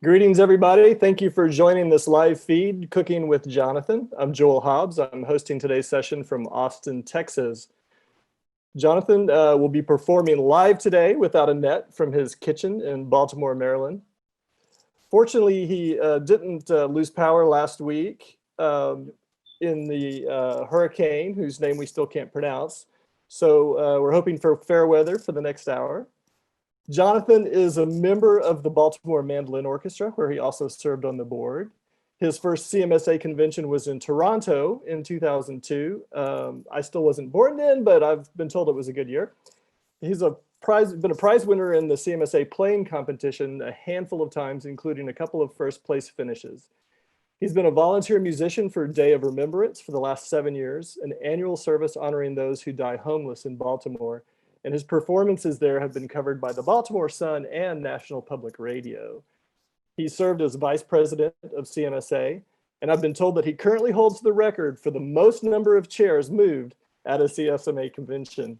Greetings, everybody. Thank you for joining this live feed, Cooking with Jonathan. I'm Joel Hobbs. I'm hosting today's session from Austin, Texas. Jonathan will be performing live today without a net from his kitchen in Baltimore, Maryland. Fortunately, he didn't lose power last week in the hurricane, whose name we still can't pronounce. So we're hoping for fair weather for the next hour. Jonathan is a member of the Baltimore Mandolin Orchestra, where he also served on the board. His first CMSA convention was in Toronto in 2002. I still wasn't born then, but I've been told it was a good year. He's been a prize winner in the CMSA playing competition a handful of times, including a couple of first place finishes. He's been a volunteer musician for Day of Remembrance for the last 7 years, an annual service honoring those who die homeless in Baltimore. And his performances there have been covered by the Baltimore Sun and National Public Radio. He served as vice president of CMSA, and I've been told that he currently holds the record for the most number of chairs moved at a CMSA convention.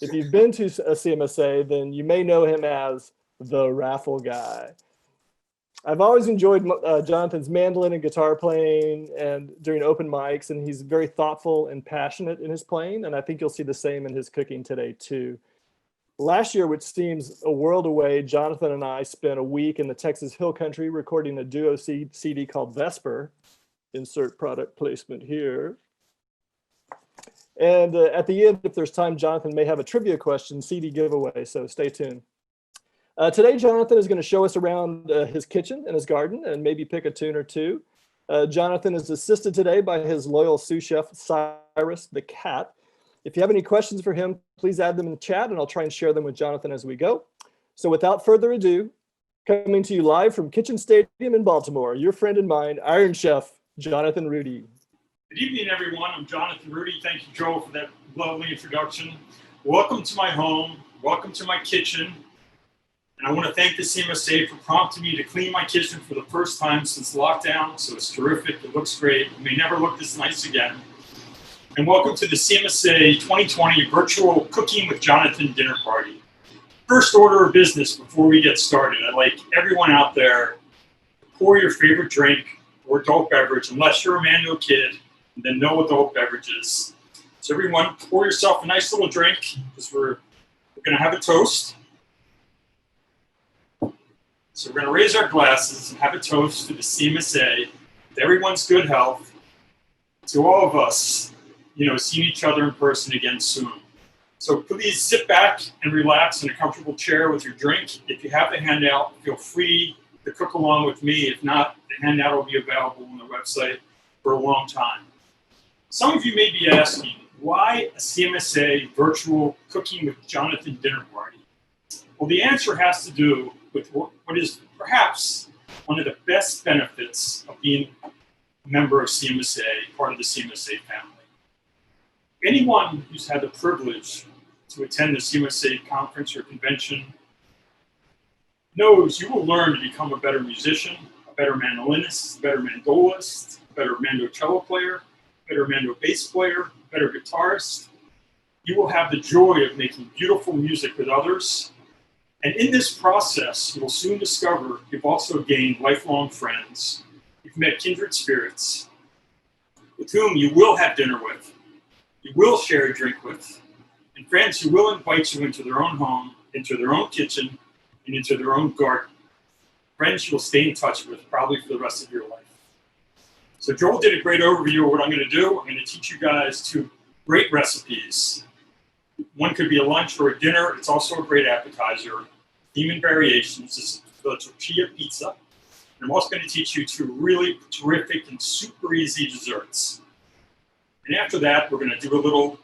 If you've been to a CMSA, then you may know him as the raffle guy. I've always enjoyed Jonathan's mandolin and guitar playing and during open mics, and he's very thoughtful and passionate in his playing, and I think you'll see the same in his cooking today too. Last year, which seems a world away, Jonathan and I spent a week in the Texas Hill Country recording a duo CD called Vesper. Insert product placement here. And at the end, if there's time, Jonathan may have a trivia question CD giveaway, so stay tuned. Today, Jonathan is going to show us around his kitchen and his garden and maybe pick a tune or two. Jonathan is assisted today by his loyal sous chef, Cyrus the cat. If you have any questions for him, please add them in the chat and I'll try and share them with Jonathan as we go. So without further ado, coming to you live from Kitchen Stadium in Baltimore, your friend and mine, Iron Chef, Jonathan Rudie. Good evening, everyone. I'm Jonathan Rudie. Thank you, Joel, for that lovely introduction. Welcome to my home. Welcome to my kitchen. And I want to thank the CMSA for prompting me to clean my kitchen for the first time since lockdown. So it's terrific. It looks great. It may never look this nice again. And welcome to the CMSA 2020 Virtual Cooking with Jonathan Dinner Party. First order of business before we get started, I'd like everyone out there to pour your favorite drink or adult beverage, unless you're a manual kid, and then no adult beverages. So everyone, pour yourself a nice little drink because we're going to have a toast. So we're going to raise our glasses and have a toast to the CMSA, to everyone's good health, to all of us, seeing each other in person again soon. So please sit back and relax in a comfortable chair with your drink. If you have the handout, feel free to cook along with me. If not, the handout will be available on the website for a long time. Some of you may be asking, why a CMSA virtual Cooking with Jonathan dinner party? Well, the answer has to do with what is perhaps one of the best benefits of being a member of CMSA, part of the CMSA family. Anyone who's had the privilege to attend the CMSA conference or convention knows you will learn to become a better musician, a better mandolinist, a better mandolist, a better mandocello player, a better mando bass player, a better guitarist. You will have the joy of making beautiful music with others. And in this process, you will soon discover you've also gained lifelong friends. You've met kindred spirits with whom you will have dinner with, you will share a drink with, and friends who will invite you into their own home, into their own kitchen, and into their own garden. Friends you will stay in touch with probably for the rest of your life. So Joel did a great overview of what I'm going to do. I'm going to teach you guys 2 great recipes. One could be a lunch or a dinner. It's also a great appetizer. Theme and variations. This is the tortilla pizza. And I'm also going to teach you 2 really terrific and super easy desserts. And after that, we're going to do a little,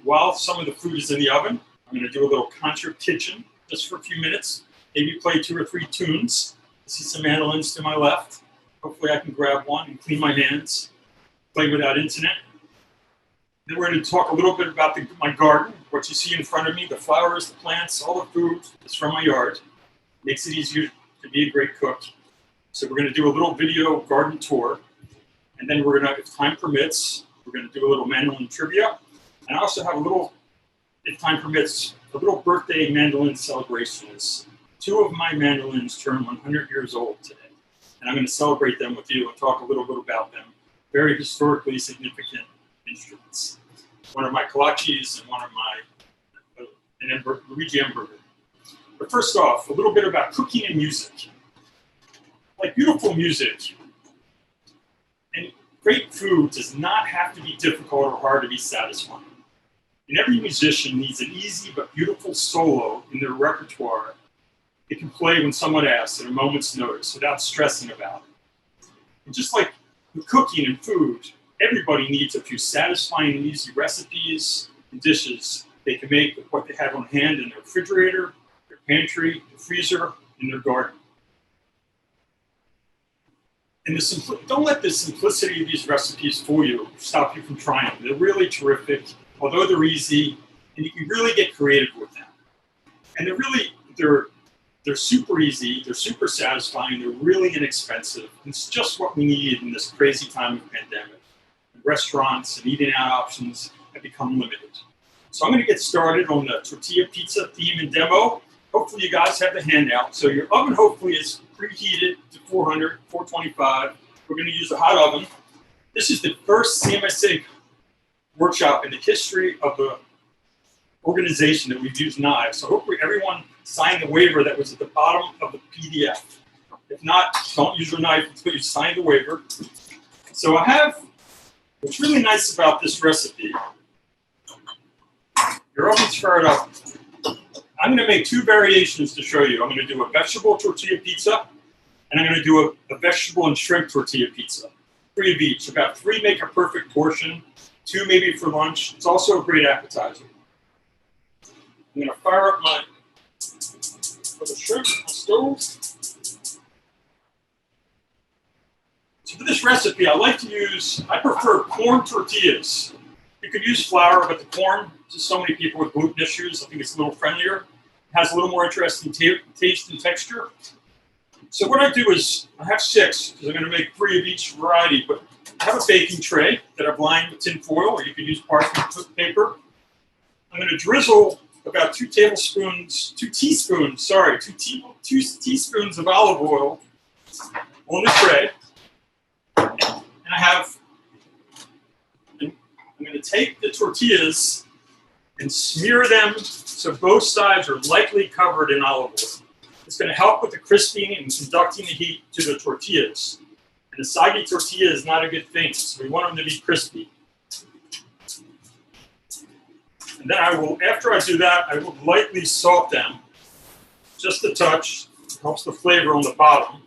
while some of the food is in the oven, I'm going to do a little concert kitchen just for a few minutes. Maybe play 2 or 3 tunes. I see some mandolins to my left. Hopefully I can grab one and clean my hands, play without internet. Then we're going to talk a little bit about my garden, what you see in front of me, the flowers, the plants, all the food is from my yard. Makes it easier to be a great cook. So we're going to do a little video garden tour. And then we're going to, if time permits, we're going to do a little mandolin trivia. And I also have a little, if time permits, a little birthday mandolin celebration. 2 of my mandolins turn 100 years old today. and I'm going to celebrate them with you and talk a little bit about them. Very historically significant instruments. One of my kolaches and one of my Rudie hamburger. But first off, a little bit about cooking and music. Like beautiful music and great food does not have to be difficult or hard to be satisfying. And every musician needs an easy but beautiful solo in their repertoire they can play when someone asks at a moment's notice without stressing about it. And just like with cooking and food, everybody needs a few satisfying and easy recipes and dishes they can make with what they have on hand in their refrigerator, their pantry, their freezer, in their garden. And don't let the simplicity of these recipes fool you, stop you from trying them. They're really terrific, although they're easy, and you can really get creative with them. And they're super easy, they're super satisfying, they're really inexpensive. It's just what we need in this crazy time of pandemic. Restaurants and eating out options have become limited. So I'm going to get started on the tortilla pizza theme and demo. Hopefully you guys have the handout. So your oven hopefully is preheated to 400, 425. We're going to use a hot oven. This is the first CMSA workshop in the history of the organization that we've used knives. So hopefully everyone signed the waiver that was at the bottom of the PDF. If not, don't use your knife until you sign the waiver. So what's really nice about this recipe, your oven's fired up. I'm going to make two variations to show you. I'm going to do a vegetable tortilla pizza, and I'm going to do a vegetable and shrimp tortilla pizza. 3 of each. About 3 make a perfect portion, 2 maybe for lunch. It's also a great appetizer. I'm going to fire up for the shrimp on the stove. So for this recipe, I prefer corn tortillas. You could use flour, but the corn, just so many people with gluten issues, I think it's a little friendlier. It has a little more interesting taste and texture. So what I do is, I have 6, because I'm going to make 3 of each variety, but I have a baking tray that I've lined with tin foil, or you could use parchment paper. I'm going to drizzle about 2 teaspoons of olive oil on the tray. And I'm going to take the tortillas and smear them so both sides are lightly covered in olive oil. It's going to help with the crisping and conducting the heat to the tortillas. And a soggy tortilla is not a good thing, so we want them to be crispy. And then after I do that, I will lightly salt them, just a touch. It helps the flavor on the bottom.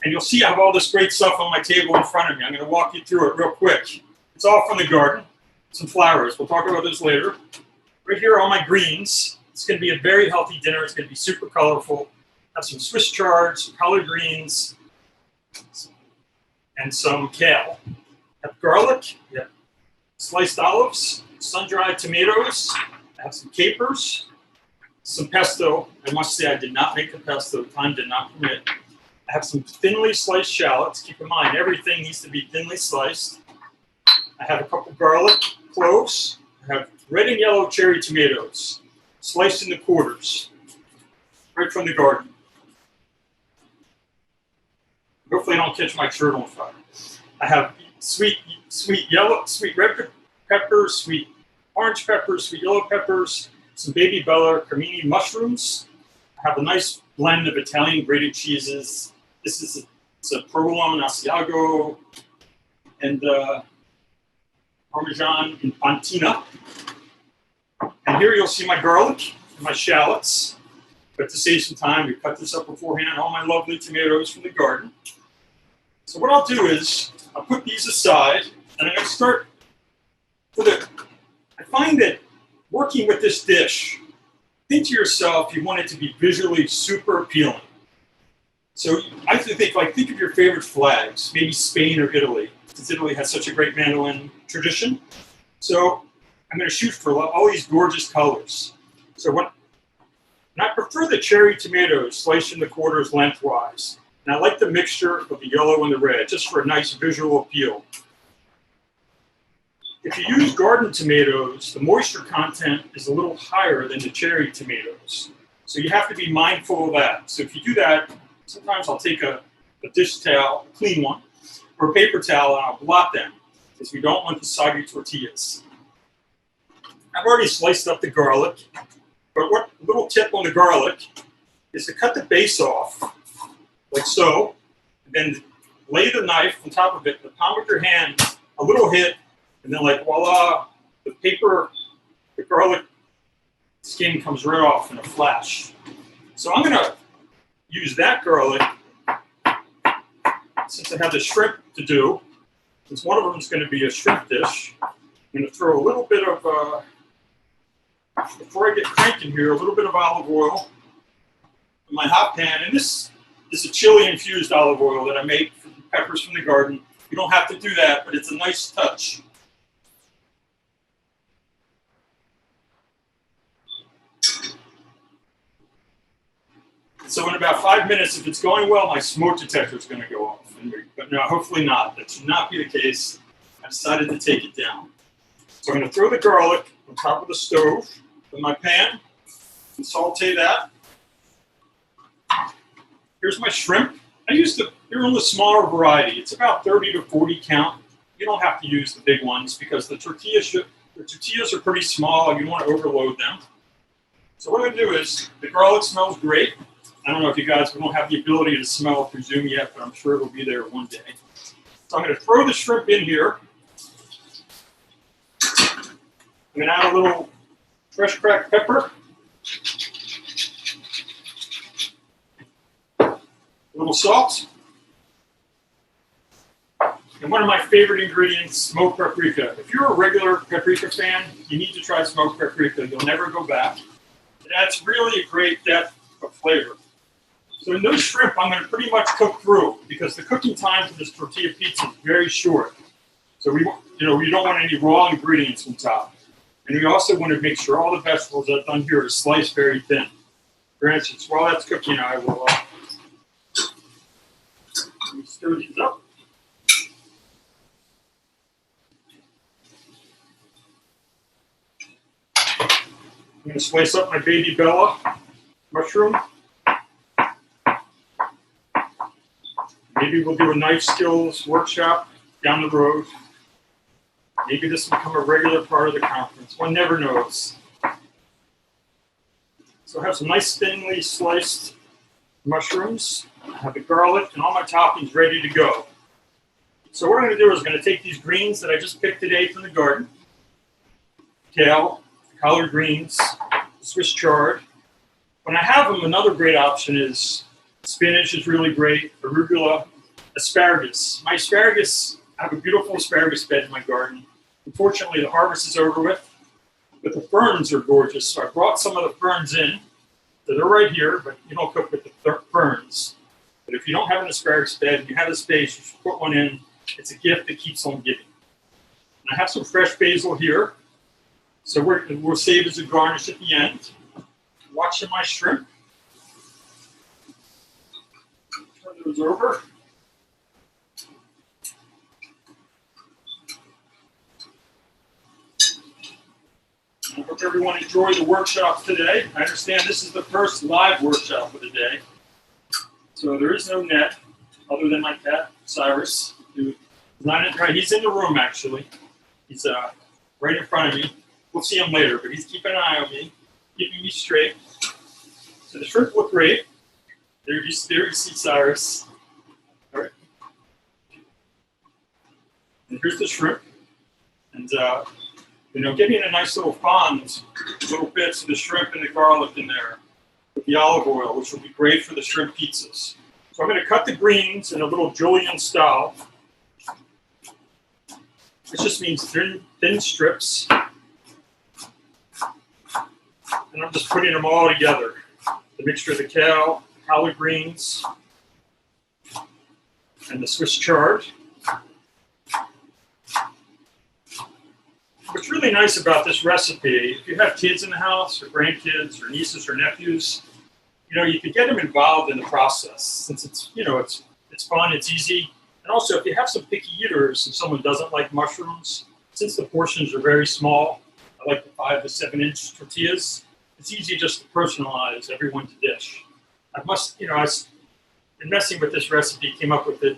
And you'll see I have all this great stuff on my table in front of me. I'm going to walk you through it real quick. It's all from the garden. Some flowers. We'll talk about those later. Right here are all my greens. It's going to be a very healthy dinner. It's going to be super colorful. I have some Swiss chard, some collard greens, and some kale. I have garlic. Yeah. Sliced olives, sun-dried tomatoes, I have some capers, some pesto. I must say I did not make the pesto, time did not permit. I have some thinly sliced shallots. Keep in mind, everything needs to be thinly sliced. I have a couple garlic cloves. I have red and yellow cherry tomatoes, sliced into quarters, right from the garden. Hopefully I don't catch my shirt on fire. I have sweet red peppers, sweet orange peppers, sweet yellow peppers, some baby bella cremini mushrooms. I have a nice blend of Italian grated cheeses. This is a provolone Asiago and Parmesan Infantina. And here you'll see my garlic and my shallots. But to save some time, we cut this up beforehand. All my lovely tomatoes from the garden. So what I'll do is I'll put these aside, and I'm going to start I find that working with this dish, think to yourself, you want it to be visually super appealing. So I think of your favorite flags, maybe Spain or Italy, since Italy has such a great mandolin tradition. So I'm going to shoot for all these gorgeous colors. So I prefer the cherry tomatoes sliced into quarters lengthwise. And I like the mixture of the yellow and the red, just for a nice visual appeal. If you use garden tomatoes, the moisture content is a little higher than the cherry tomatoes. So you have to be mindful of that. So if you do that, sometimes I'll take a dish towel, a clean one, or a paper towel, and I'll blot them, because we don't want the soggy tortillas. I've already sliced up the garlic, but what little tip on the garlic is to cut the base off, like so, and then lay the knife on top of it, the palm of your hand, a little hit, and then like voila, the garlic skin comes right off in a flash. So I'm gonna use that garlic, since I have the shrimp to do, since one of them is gonna be a shrimp dish, I'm gonna throw a little bit of, before I get cranking here, a little bit of olive oil in my hot pan, and this is a chili infused olive oil that I make from peppers from the garden. You don't have to do that, but it's a nice touch. So in about 5 minutes, if it's going well, my smoke detector is going to go off. But no, hopefully not. That should not be the case. I decided to take it down. So I'm going to throw the garlic on top of the stove in my pan and saute that. Here's my shrimp. You're on the smaller variety. It's about 30 to 40 count. You don't have to use the big ones because the tortillas are pretty small and you want to overload them. So what I'm going to do is, the garlic smells great. I don't know if you guys don't have the ability to smell through Zoom yet, but I'm sure it'll be there one day. So I'm going to throw the shrimp in here. I'm going to add a little fresh cracked pepper. A little salt. And one of my favorite ingredients, smoked paprika. If you're a regular paprika fan, you need to try smoked paprika. You'll never go back. It adds really a great depth of flavor. So in those shrimp, I'm going to pretty much cook through because the cooking time for this tortilla pizza is very short. So we don't want any raw ingredients on top. And we also want to make sure all the vegetables I've done here are sliced very thin. For instance, while that's cooking, I will stir these up. I'm going to slice up my baby Bella mushroom. Maybe we'll do a knife skills workshop down the road. Maybe this will become a regular part of the conference. One never knows. So I have some nice thinly sliced mushrooms. I have the garlic and all my toppings ready to go. So what I'm going to do is I'm going to take these greens that I just picked today from the garden. Kale, collard greens, Swiss chard. When I have them, another great option is spinach is really great, arugula, asparagus. My asparagus, I have a beautiful asparagus bed in my garden. Unfortunately, the harvest is over with, but the ferns are gorgeous. So I brought some of the ferns in. So they're right here, but you don't cook with the ferns. But if you don't have an asparagus bed and you have the space, you should put one in. It's a gift that keeps on giving. And I have some fresh basil here. So we'll save as a garnish at the end. Watching my shrimp. Turn those over. I hope everyone enjoyed the workshop today. I understand this is the first live workshop of the day. So there is no net other than my cat, Cyrus. He's in the room, actually. He's right in front of me. We'll see him later, but he's keeping an eye on me, keeping me straight. So the shrimp look great. There you see Cyrus. All right. And here's the shrimp. And, getting a nice little fond, little bits of the shrimp and the garlic in there with the olive oil, which will be great for the shrimp pizzas. So I'm going to cut the greens in a little julienne style. This just means thin strips. And I'm just putting them all together. The mixture of the kale, collard greens, and the Swiss chard. What's really nice about this recipe, if you have kids in the house, or grandkids, or nieces, or nephews, you can get them involved in the process since it's fun, it's easy. And also, if you have some picky eaters, if someone doesn't like mushrooms, since the portions are very small, I like the 5 to 7 inch tortillas. it's easy just to personalize everyone's dish. I've been messing with this recipe, came up with it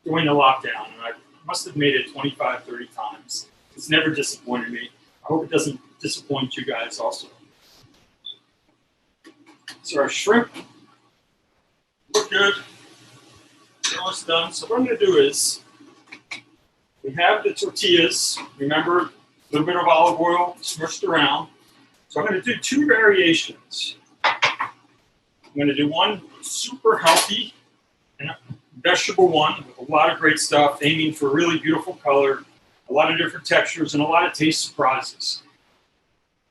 during the lockdown, and I must have made it 25, 30 times. It's never disappointed me. I hope it doesn't disappoint you guys also. So our shrimp look good. They're almost done. So what I'm going to do is, we have the tortillas. Remember, a little bit of olive oil smushed around. So I'm going to do two variations. I'm going to do one super healthy and a vegetable one with a lot of great stuff, aiming for a really beautiful color, a lot of different textures, and a lot of taste surprises.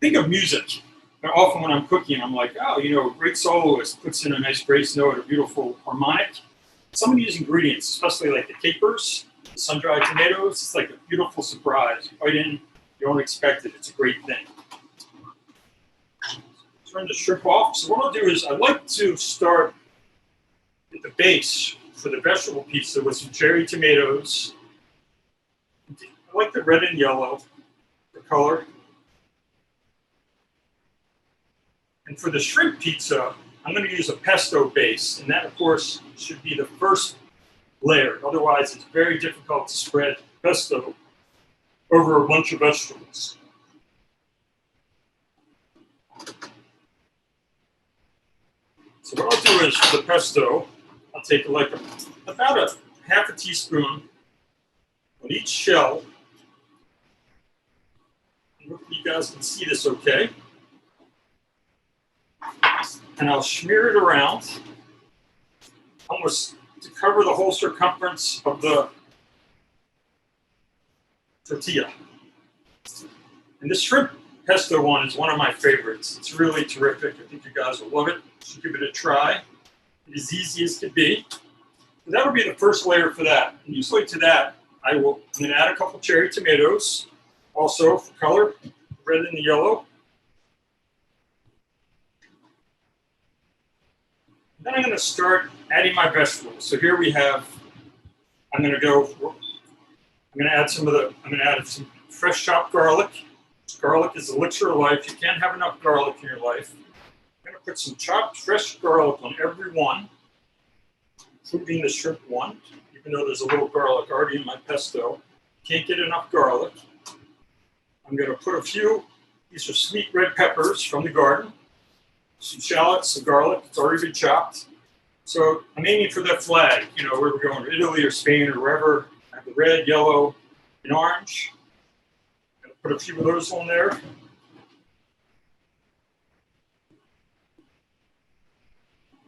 Think of music. And often when I'm cooking, I'm like, oh, a great soloist puts in a nice bass note, a beautiful harmonic. Some of these ingredients, especially like the capers, the sun-dried tomatoes, it's like a beautiful surprise. You bite in, you don't expect it. It's a great thing. Turn the shrimp off. So what I'll do is I like to start at the base for the vegetable pizza with some cherry tomatoes. I like the red and yellow, the color. And for the shrimp pizza, I'm going to use a pesto base, and that, of course, should be the first layer. Otherwise, it's very difficult to spread pesto over a bunch of vegetables. So what I'll do is, for the pesto, I'll take about a half a teaspoon on each shell. Hopefully you guys can see this okay. And I'll smear it around, almost to cover the whole circumference of the tortilla. And this shrimp pesto one is one of my favorites. It's really terrific. I think you guys will love it. So give it a try. It's as easy as can be. So that'll be the first layer for that. And usually to that, I'm going to add a couple cherry tomatoes, also for color, red and the yellow. Then I'm going to start adding my vegetables. So here we have, I'm going to add some fresh chopped garlic. Garlic is the elixir of life. You can't have enough garlic in your life. I'm going to put some chopped fresh garlic on every one, including the shrimp one, even though there's a little garlic already in my pesto. Can't get enough garlic. I'm going to put these are sweet red peppers from the garden. Some shallots, some garlic, it's already been chopped. So I'm aiming for that flag, where we're going, to Italy or Spain or wherever. I have the red, yellow, and orange. I'm going to put a few of those on there.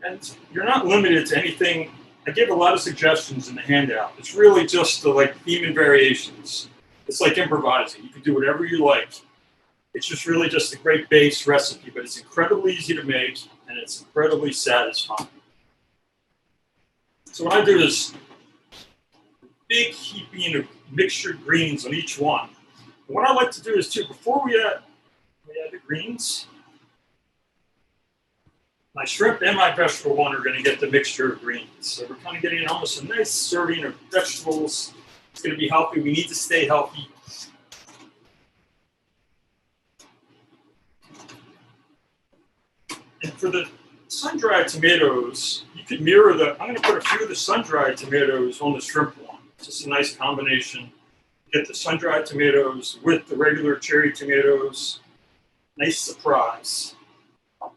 And you're not limited to anything. I gave a lot of suggestions in the handout. It's really just the theme and variations. It's like improvising. You can do whatever you like. It's just really just a great base recipe, but it's incredibly easy to make, and it's incredibly satisfying. So what I do is a big heaping of mixtured greens on each one. And what I like to do is, too, before we add the greens, my shrimp and my vegetable one are going to get the mixture of greens. So we're kind of getting almost a nice serving of vegetables. It's going to be healthy. We need to stay healthy. And for the sun-dried tomatoes, you could mirror I'm going to put a few of the sun-dried tomatoes on the shrimp one. It's just a nice combination. Get the sun-dried tomatoes with the regular cherry tomatoes. Nice surprise. I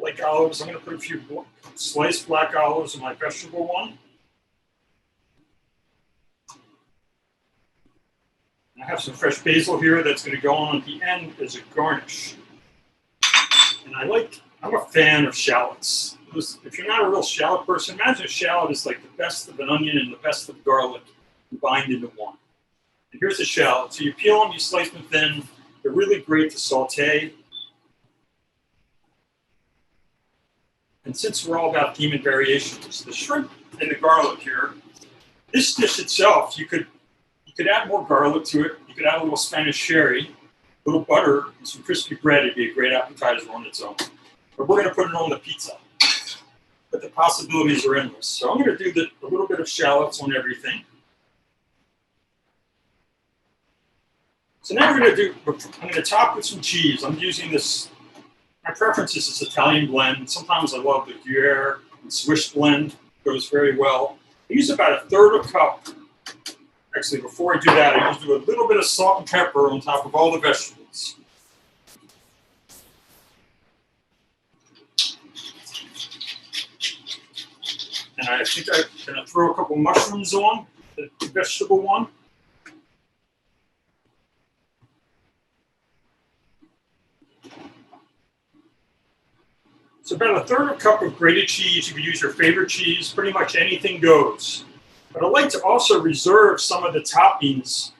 like olives. I'm going to put a few sliced black olives in my vegetable one. And I have some fresh basil here that's going to go on at the end as a garnish. And I'm a fan of shallots. If you're not a real shallot person, imagine a shallot is like the best of an onion and the best of garlic combined into one. And here's a shallot. So you peel them, you slice them thin. They're really great to saute. And since we're all about theme and variations, the shrimp and the garlic here, this dish itself, you could add more garlic to it. You could add a little Spanish sherry, a little butter, and some crispy bread. It'd be a great appetizer on its own. But we're going to put it on the pizza. But the possibilities are endless. So I'm going to do a little bit of shallots on everything. So now I'm going to top with some cheese. I'm using this, my preference is this Italian blend. Sometimes I love the Gruyere and Swiss blend, goes very well. I use about 1/3 cup. Actually, before I do that, I just do a little bit of salt and pepper on top of all the vegetables. And I think I'm going to throw a couple mushrooms on, the vegetable one. So about 1/3 cup of grated cheese. You can use your favorite cheese. Pretty much anything goes. But I like to also reserve some of the toppings.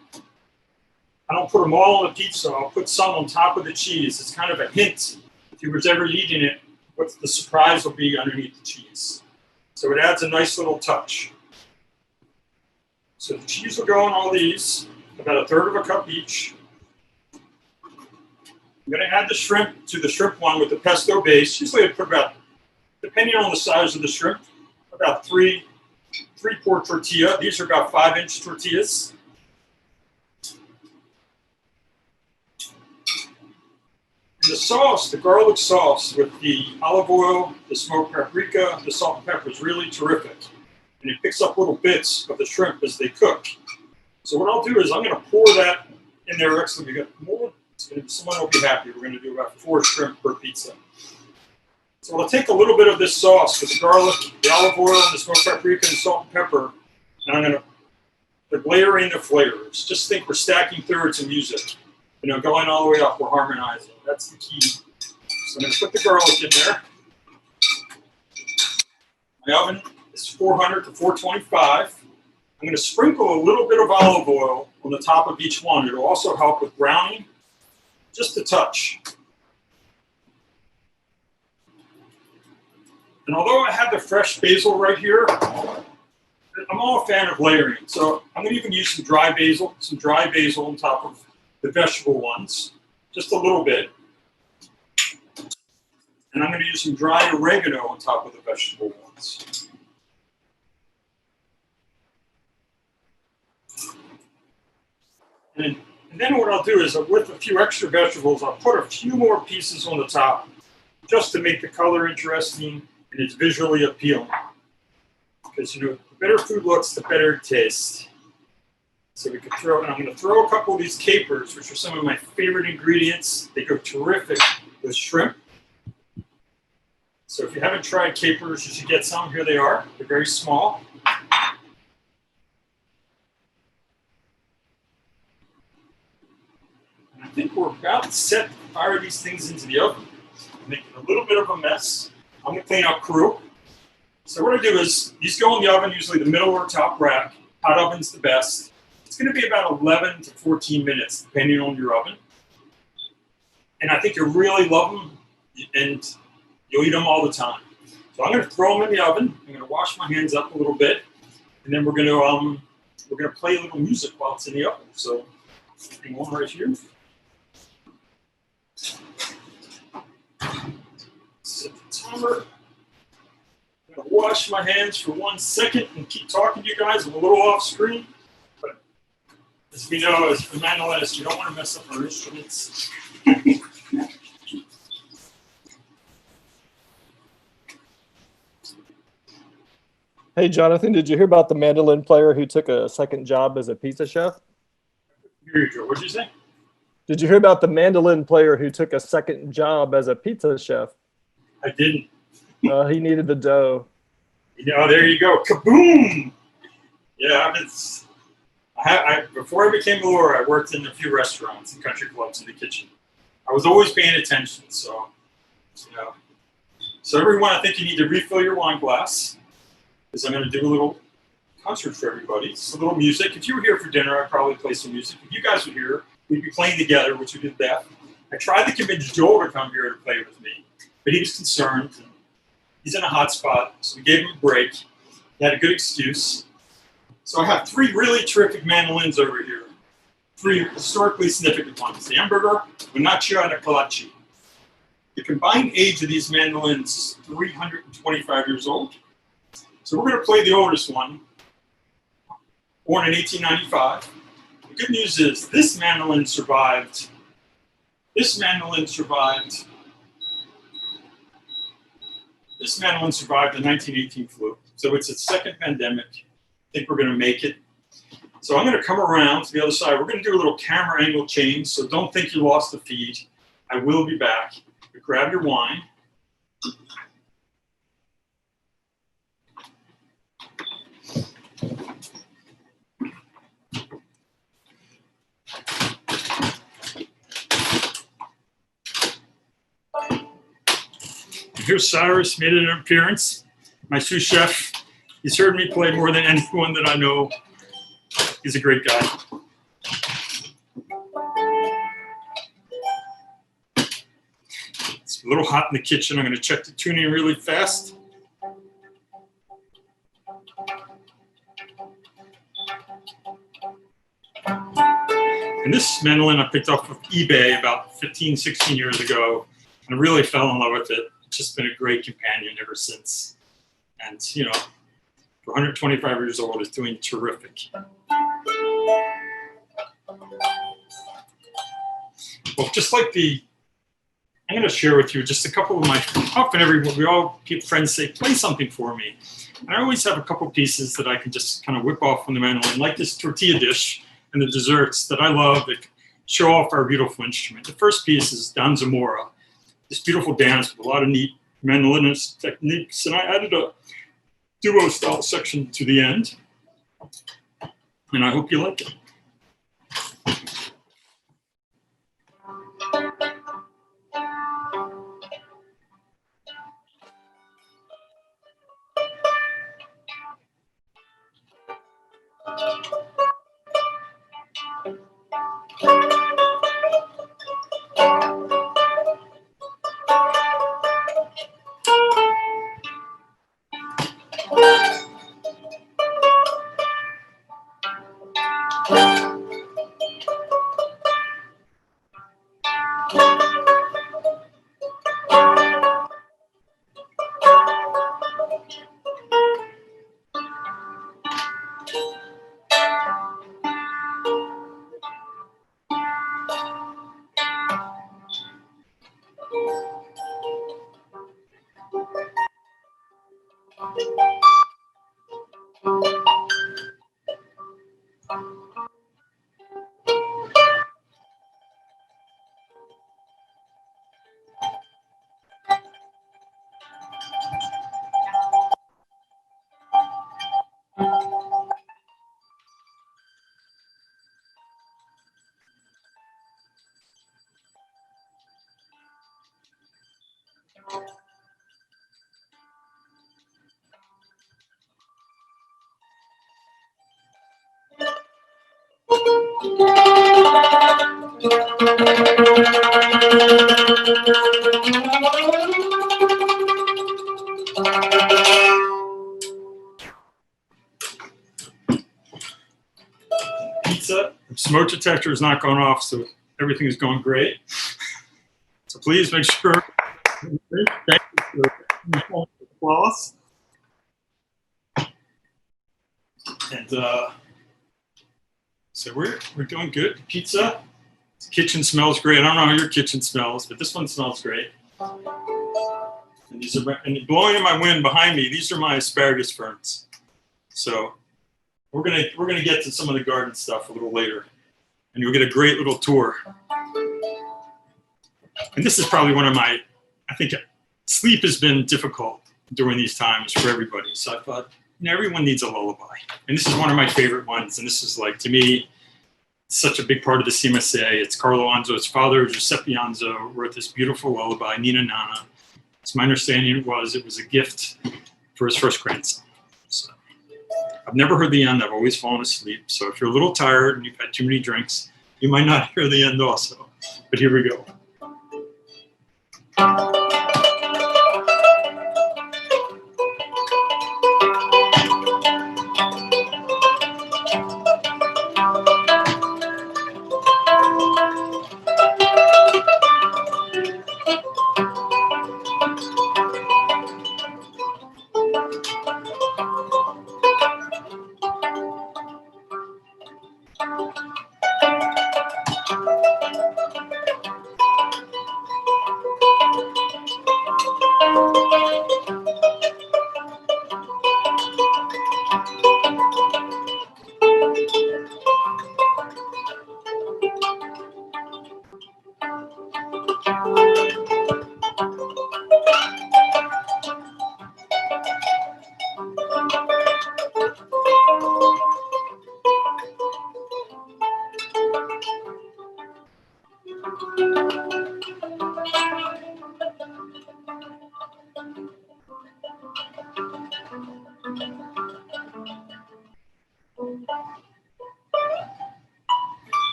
I don't put them all on the pizza. I'll put some on top of the cheese. It's kind of a hint, if you was ever eating it, what the surprise will be underneath the cheese. So it adds a nice little touch. So the cheese will go on all these, about 1/3 cup each. I'm going to add the shrimp to the shrimp one with the pesto base. Usually I put about, depending on the size of the shrimp, about 3-quart tortilla. These are about 5-inch tortillas. And the sauce, the garlic sauce with the olive oil, the smoked paprika, the salt and pepper is really terrific. And it picks up little bits of the shrimp as they cook. So what I'll do is I'm going to pour that in there. Actually, we got more. Someone will be happy. We're going to do about 4 shrimp per pizza. So I'll take a little bit of this sauce with the garlic, the olive oil, and the smoked paprika and salt and pepper, and I'm going to layer in the flavors. Just think we're stacking thirds of music. You know, going all the way up, we're harmonizing. That's the key. So I'm going to put the garlic in there. My oven is 400 to 425. I'm going to sprinkle a little bit of olive oil on the top of each one. It'll also help with browning, just a touch. And although I have the fresh basil right here, I'm all a fan of layering. So I'm going to even use some dry basil on top of the vegetable ones, just a little bit. And I'm going to use some dry oregano on top of the vegetable ones. And then what I'll do is, with a few extra vegetables, I'll put a few more pieces on the top, just to make the color interesting and it's visually appealing. Because, you know, the better food looks, the better it tastes. So we could throw, and I'm going to throw a couple of these capers, which are some of my favorite ingredients. They go terrific with shrimp. So if you haven't tried capers, you should get some. Here they are. They're very small. And I think we're about set to fire these things into the oven. Making a little bit of a mess. I'm going to clean up crew. So what I do is, these go in the oven, usually the middle or top rack. Hot oven's the best. It's going to be about 11 to 14 minutes, depending on your oven. And I think you'll really love them, and you'll eat them all the time. So I'm going to throw them in the oven. I'm going to wash my hands up a little bit, and then we're going to play a little music while it's in the oven. So hang on right here. Set the timer. I'm going to wash my hands for 1 second and keep talking to you guys. I'm a little off screen. As we know, as a mandolist, you don't want to mess up our instruments. Hey, Jonathan, did you hear about the mandolin player who took a second job as a pizza chef? Here you go. What did you say? Did you hear about the mandolin player who took a second job as a pizza chef? I didn't. He needed the dough. You know, there you go. Kaboom! Yeah, before I became a lawyer, I worked in a few restaurants and country clubs in the kitchen. I was always paying attention, so, you know. So everyone, I think you need to refill your wine glass, because I'm going to do a little concert for everybody. It's a little music. If you were here for dinner, I'd probably play some music. If you guys were here, we'd be playing together, which we did that. I tried to convince Joel to come here to play with me, but he was concerned. And he's in a hot spot, so we gave him a break. He had a good excuse. So I have 3 really terrific mandolins over here. 3 historically significant ones. The Hamburger, Venaccia, and a Kalachi. The combined age of these mandolins is 325 years old. So we're going to play the oldest one, born in 1895. The good news is this mandolin survived. This mandolin survived. This mandolin survived the 1918 flu. So it's its second pandemic. I think we're going to make it. So I'm going to come around to the other side. We're going to do a little camera angle change. So don't think you lost the feed. I will be back. But grab your wine. Here's Cyrus, made an appearance. My sous chef. He's heard me play more than anyone that I know. He's a great guy. It's a little hot in the kitchen. I'm going to check the tuning really fast. And this mandolin I picked off of eBay about 15, 16 years ago. And I really fell in love with it. It's just been a great companion ever since. And, you know, for 125 years old, it's doing terrific. Well, just like I'm going to share with you just a couple of my, we all keep friends say, play something for me. And I always have a couple pieces that I can just kind of whip off on the mandolin, like this tortilla dish and the desserts that I love that show off our beautiful instrument. The first piece is Danza Mora, this beautiful dance with a lot of neat mandolinist techniques. And I added a duo style section to the end. And I hope you like it. Pizza, the smoke detector is not going off, so everything is going great. So please make sure. Thank you for applause. And so we're doing good. Pizza. The kitchen smells great. I don't know how your kitchen smells, but this one smells great. And these are, and blowing in my wind behind me, these are my asparagus ferns. So we're gonna get to some of the garden stuff a little later, and you'll get a great little tour. And this is probably one of my, I think sleep has been difficult during these times for everybody. So I thought, you know, everyone needs a lullaby. And this is one of my favorite ones. And this is like, to me, such a big part of the CMSA. It's Carlo Anzo's father, Giuseppe Anzo, wrote this beautiful lullaby, Nina Nana. It's my understanding it was a gift for his first grandson. So I've never heard the end. I've always fallen asleep. So if you're a little tired and you've had too many drinks, you might not hear the end also. But here we go.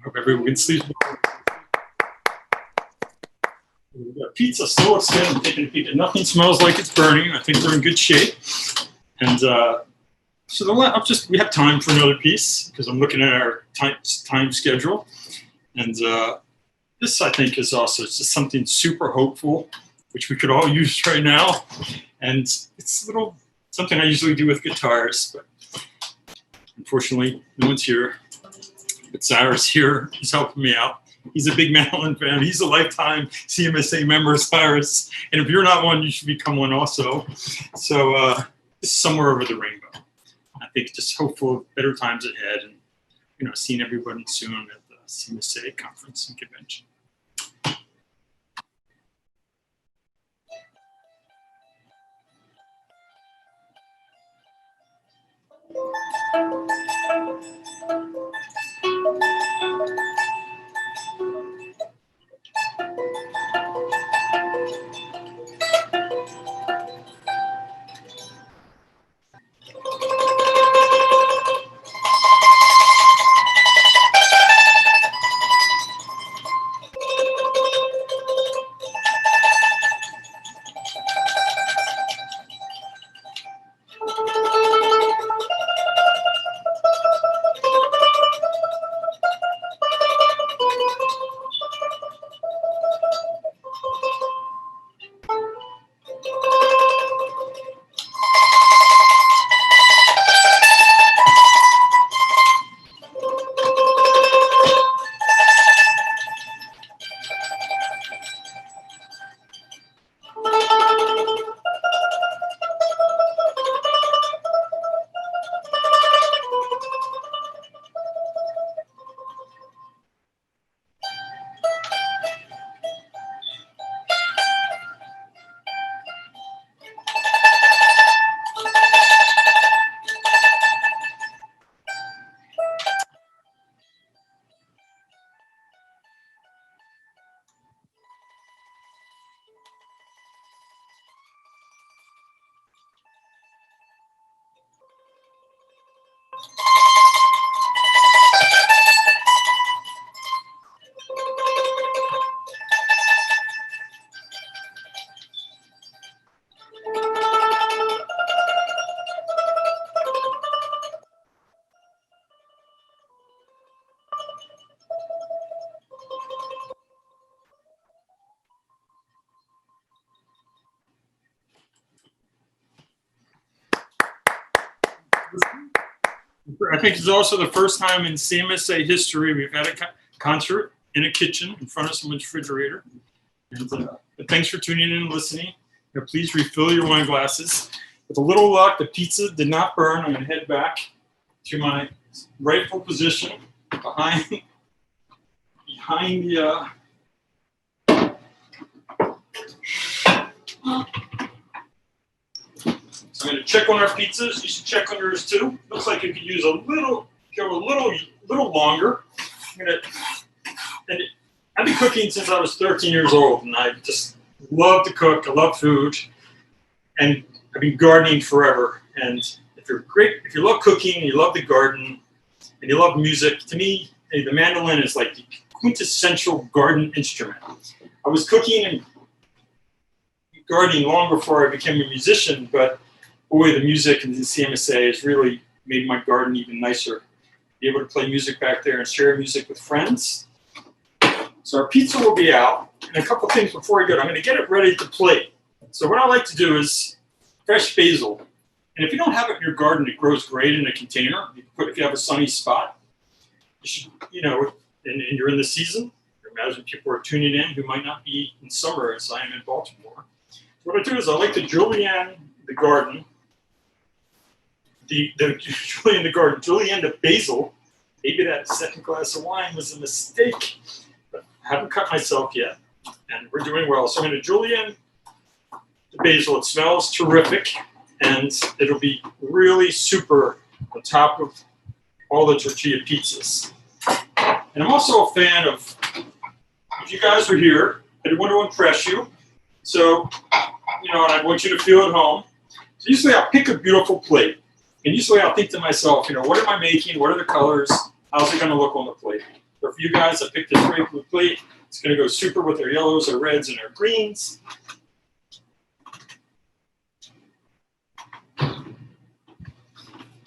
Hope everyone can sleep. We've got pizza still upstairs. I'm taking a peek. Nothing smells like it's burning. I think we're in good shape. And so we have time for another piece because I'm looking at our time schedule. And this, I think, is also just something super hopeful, which we could all use right now. And it's something I usually do with guitars, but unfortunately, no one's here. But Cyrus here is helping me out. He's a big mandolin fan. He's a lifetime CMSA member, Cyrus. And if you're not one, you should become one also. So this is Somewhere Over the Rainbow. I think just hopeful of better times ahead, and seeing everybody soon at the CMSA conference and convention. I think it's also the first time in CMSA history we've had a concert in a kitchen in front of someone's refrigerator. And, but thanks for tuning in and listening. Please refill your wine glasses. With a little luck, the pizza did not burn. I'm going to head back to my rightful position behind the So I'm going to check on our pizzas. You should check on yours too. Looks like you could use go a little longer. I've been cooking since I was 13 years old, and I just love to cook. I love food, and I've been gardening forever. And if you love cooking, and you love the garden, and you love music, to me, the mandolin is like the quintessential garden instrument. I was cooking and gardening long before I became a musician, but boy, the music and the CMSA has really made my garden even nicer. Be able to play music back there and share music with friends. So our pizza will be out. And a couple things before I go, I'm going to get it ready to plate. So what I like to do is fresh basil. And if you don't have it in your garden, it grows great in a container. If you have a sunny spot, you should, and you're in the season. Imagine people are tuning in who might not be in summer as I am in Baltimore. So what I do is I like to julienne the garden. Julienne the basil, Maybe that second glass of wine was a mistake, but I haven't cut myself yet, and we're doing well. So I'm going to julienne the basil. It smells terrific, and it'll be really super on top of all the tortilla pizzas. And I'm also a fan of, if you guys are here, I want to impress you. So, and I want you to feel at home. So usually I'll pick a beautiful plate. And usually I'll think to myself, what am I making? What are the colors? How's it going to look on the plate? But for you guys, I picked this great blue plate. It's going to go super with our yellows, our reds, and our greens.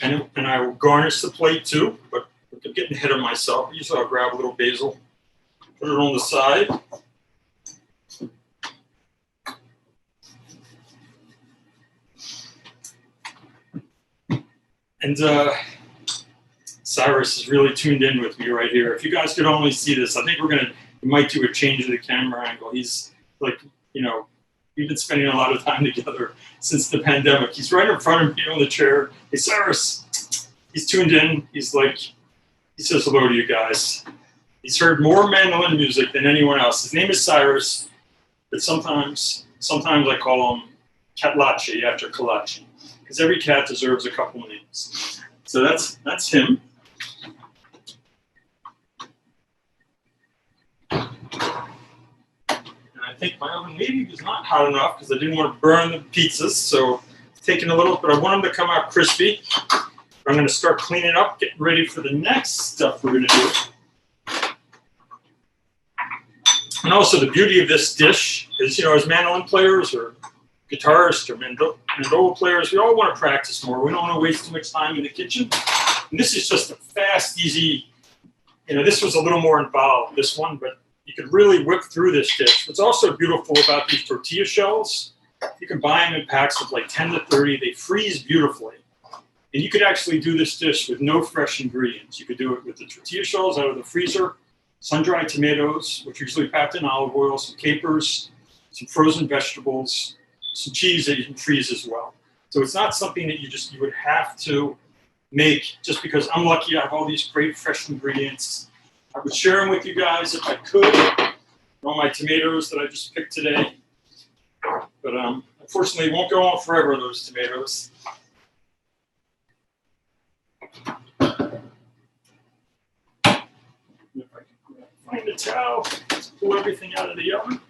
And I will garnish the plate too, but I'm getting ahead of myself. Usually I'll grab a little basil, put it on the side. And Cyrus is really tuned in with me right here. If you guys could only see this, I think we might do a change of the camera angle. He's like, we've been spending a lot of time together since the pandemic. He's right in front of me on the chair. Hey, Cyrus, he's tuned in. He says hello to you guys. He's heard more mandolin music than anyone else. His name is Cyrus, but sometimes I call him Catlachi after Kalachi, because every cat deserves a couple of names. So that's him. And I think my oven maybe was not hot enough because I didn't want to burn the pizzas. So taking a little, but I want them to come out crispy. I'm going to start cleaning up, getting ready for the next stuff we're going to do. And also the beauty of this dish is, as mandolin players or guitarists or mandola players, we all want to practice more. We don't want to waste too much time in the kitchen. And this is just a fast, easy, this was a little more involved, this one, but you could really whip through this dish. What's also beautiful about these tortilla shells, you can buy them in packs of like 10 to 30. They freeze beautifully. And you could actually do this dish with no fresh ingredients. You could do it with the tortilla shells out of the freezer, sun-dried tomatoes, which are usually packed in olive oil, some capers, some frozen vegetables, some cheese that you can freeze as well. So it's not something that you would have to make just because I'm lucky I have all these great fresh ingredients. I would share them with you guys if I could. All my tomatoes that I just picked today. But unfortunately, it won't go on forever, those tomatoes. If I can find a towel, let's pull everything out of the oven.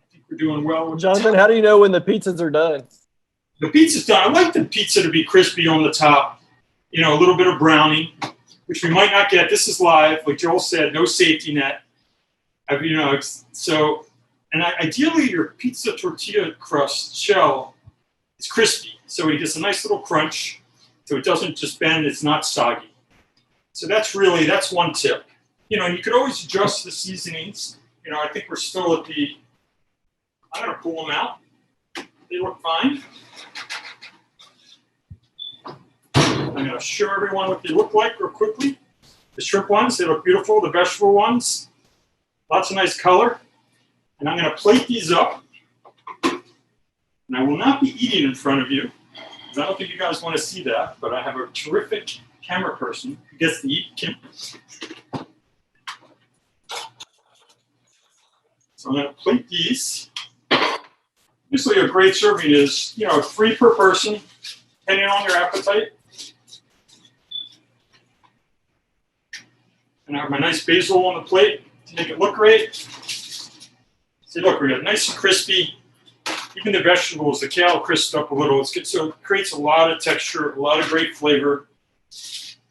I think we're doing well. Jonathan, how do you know when the pizzas are done? The pizza's done. I like the pizza to be crispy on the top. A little bit of browning, which we might not get. This is live, like Joel said, no safety net. And ideally your pizza tortilla crust shell is crispy, so it gets a nice little crunch, so it doesn't just bend. It's not soggy. So that's one tip. And you could always adjust the seasonings. I think we're still at I'm gonna pull them out. They look fine. I'm going to show everyone what they look like real quickly. The shrimp ones, they look beautiful. The vegetable ones, lots of nice color. And I'm going to plate these up. And I will not be eating in front of you, because I don't think you guys want to see that, but I have a terrific camera person who gets to eat. So I'm going to plate these. Usually a great serving is, 3 per person, depending on your appetite. And I have my nice basil on the plate to make it look great. See, look, we got nice and crispy. Even the vegetables, the kale crisped up a little. It's good, so it creates a lot of texture, a lot of great flavor.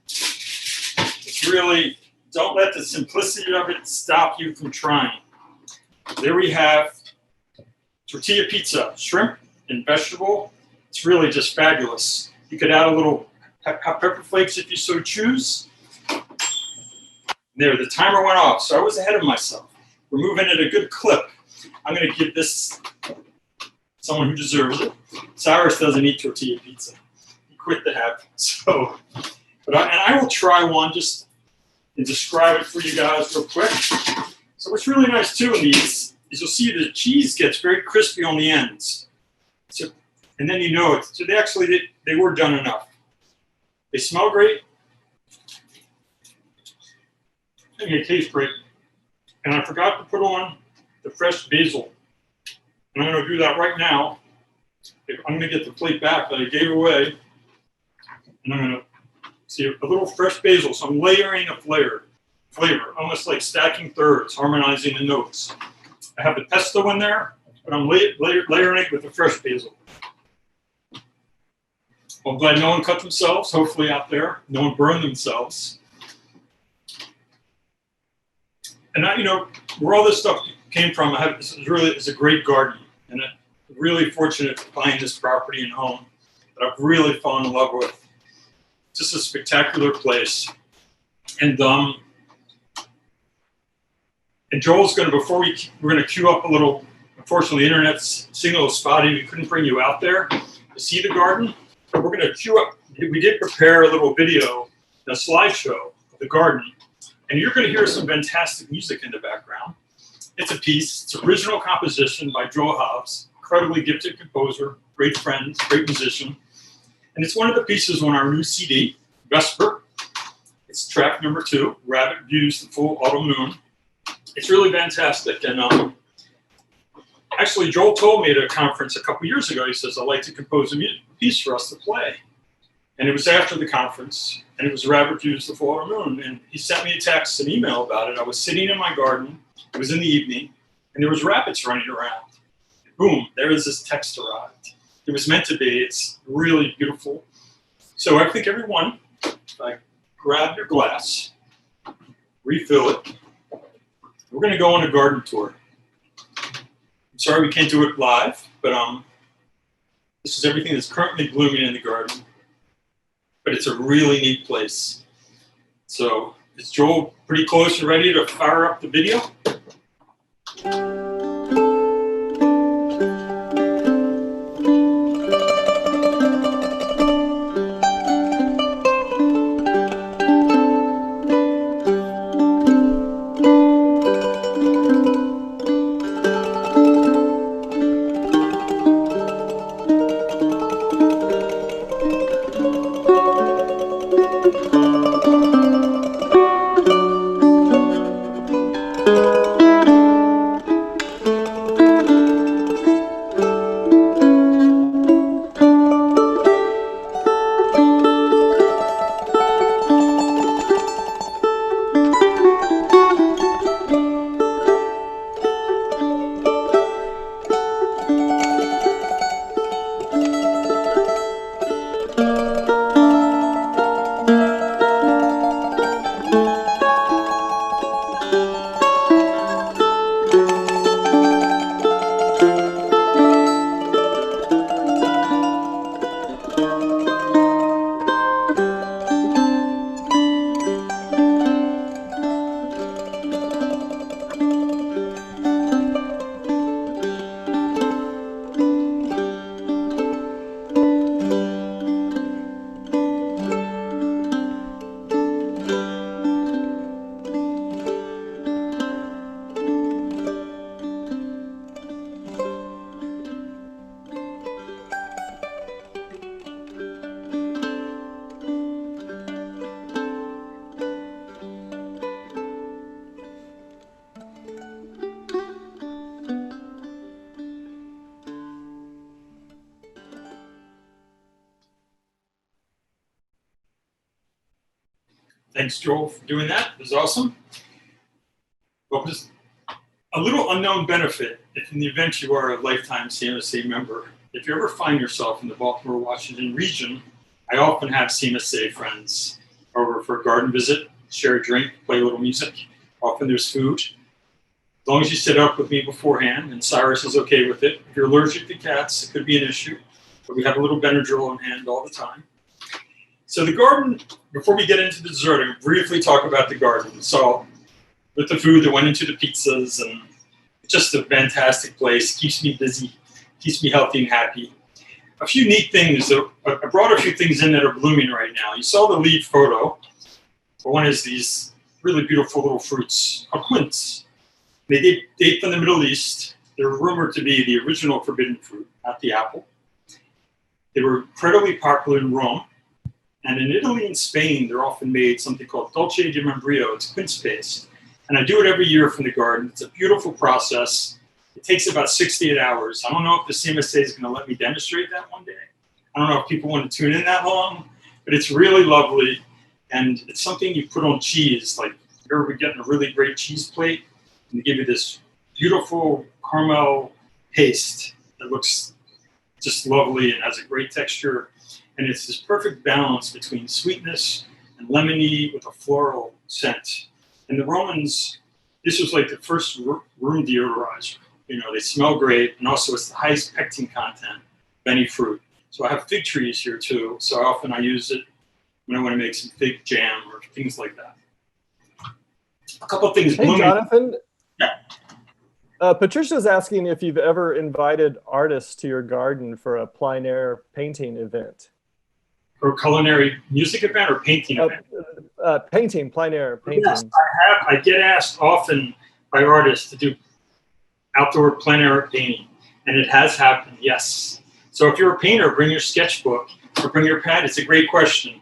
It's really, don't let the simplicity of it stop you from trying. There we have tortilla pizza, shrimp and vegetable. It's really just fabulous. You could add a little pepper flakes if you so choose. There, the timer went off, so I was ahead of myself. We're moving at a good clip. I'm going to give this someone who deserves it. Cyrus doesn't eat tortilla pizza. He quit the habit. So, I will try one just and describe it for you guys real quick. So what's really nice too in these is you'll see the cheese gets very crispy on the ends. So, and then So they were done enough. They smell great. in a case break, and I forgot to put on the fresh basil. And I'm going to do that right now. I'm going to get the plate back that I gave away, and I'm going to see a little fresh basil. So I'm layering a flavor, almost like stacking thirds, harmonizing the notes. I have the pesto in there, but I'm layering it with the fresh basil. I'm glad no one cut themselves, hopefully out there. No one burned themselves. And I, where all this stuff came from, it's a great garden. And I'm really fortunate to find this property and home that I've really fallen in love with. Just a spectacular place. And Joel's going to, we're going to queue up a little. Unfortunately, the internet's signal is spotty. We couldn't bring you out there to see the garden. But we're going to queue up. We did prepare a little video, a slideshow of the garden. And you're going to hear some fantastic music in the background. It's a piece. It's original composition by Joel Hobbs, incredibly gifted composer, great friend, great musician. And it's one of the pieces on our new CD, Vesper. It's track number 2, Rabbit Views the Full Autumn Moon. It's really fantastic. And actually, Joel told me at a conference a couple years ago, he says, I'd like to compose a piece for us to play. And it was after the conference, and it was Rabbit Views the Full Autumn Moon. And he sent me a text, an email about it. I was sitting in my garden. It was in the evening, and there was rabbits running around. And boom, there was this text arrived. It was meant to be. It's really beautiful. So I think everyone, grab your glass, refill it. We're going to go on a garden tour. I'm sorry we can't do it live, but this is everything that's currently blooming in the garden. But it's a really neat place. So is Joel pretty close and ready to fire up the video? Thanks, Joel, for doing that. It was awesome. Well, just a little unknown benefit, if in the event you are a lifetime CMSA member, if you ever find yourself in the Baltimore, Washington region, I often have CMSA friends over for a garden visit, share a drink, play a little music. Often there's food. As long as you sit up with me beforehand, and Cyrus is okay with it. If you're allergic to cats, it could be an issue, but we have a little Benadryl on hand all the time. So the garden, before we get into the dessert, I'm going to briefly talk about the garden. So with the food that went into the pizzas, and it's just a fantastic place, keeps me busy, keeps me healthy and happy. A few neat things, I brought a few things in that are blooming right now. You saw the lead photo. One is these really beautiful little fruits, quince. They date from the Middle East. They're rumored to be the original forbidden fruit, not the apple. They were incredibly popular in Rome. And in Italy and Spain, they're often made something called dolce di membrio. It's quince paste. And I do it every year from the garden. It's a beautiful process. It takes about 68 hours. I don't know if the CMSA is going to let me demonstrate that one day. I don't know if people want to tune in that long, but it's really lovely. And it's something you put on cheese. Like, you're getting a really great cheese plate, and they give you this beautiful caramel paste that looks just lovely and has a great texture. And it's this perfect balance between sweetness and lemony with a floral scent. And the Romans, this was like the first room deodorizer. You know, they smell great, and also it's the highest pectin content of any fruit. So I have fig trees here too, so often I use it when I want to make some fig jam or things like that. A couple of things. Hey, Jonathan. Yeah. Patricia's asking if you've ever invited artists to your garden for a plein air painting event. Or culinary music event or painting event? Painting, plein air painting. Yes, I have. I get asked often by artists to do outdoor plein air painting, and it has happened, yes. So if you're a painter, bring your sketchbook or bring your pad. It's a great question.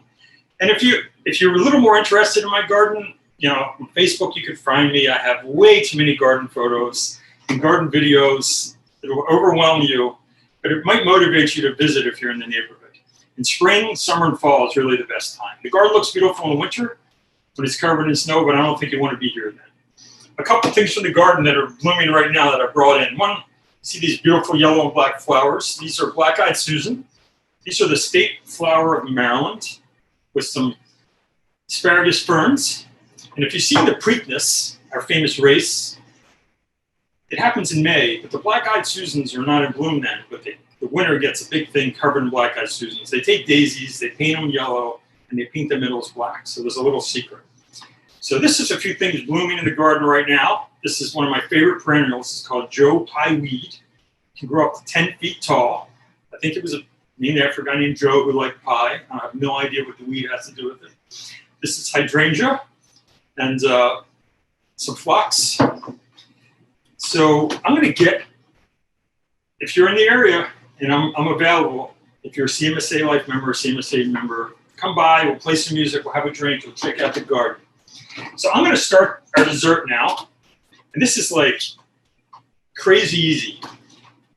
And if you're a little more interested in my garden, you know, on Facebook you can find me. I have way too many garden photos and garden videos that will overwhelm you, but it might motivate you to visit if you're in the neighborhood. In spring, summer, and fall is really the best time. The garden looks beautiful in the winter when it's covered in snow, but I don't think you want to be here then. A couple things from the garden that are blooming right now that I brought in. One, see these beautiful yellow and black flowers. These are black-eyed Susan. These are the state flower of Maryland with some asparagus ferns. And if you see the Preakness, our famous race, it happens in May, but the black-eyed Susans are not in bloom then, but the winter gets a big thing covered in black-eyed Susans. They take daisies, they paint them yellow, and they paint the middles black. So there's a little secret. So this is a few things blooming in the garden right now. This is one of my favorite perennials. It's called Joe Pie Weed. It can grow up to 10 feet tall. I think it was named after a guy named Joe who liked pie. I have no idea what the weed has to do with it. This is hydrangea and some phlox. So I'm going to get, if you're in the area and I'm available, if you're a CMSA Life member, CMSA member, come by, we'll play some music, we'll have a drink, we'll check out the garden. So I'm going to start our dessert now. And this is like crazy easy.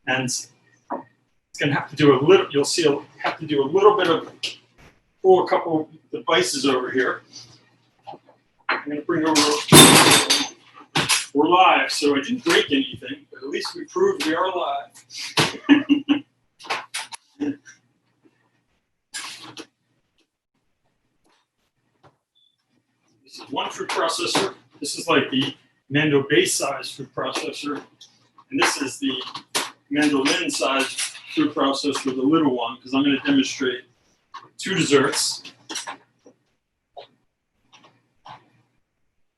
And it's going to have to do a little, you'll see, have to do a little bit of, pull a couple devices over here. I'm going to bring over, we're live, so I didn't break anything, but at least we proved we are live. This is one food processor. This is like the Mando base size food processor. And this is the mandolin size food processor, the little one, because I'm going to demonstrate two desserts.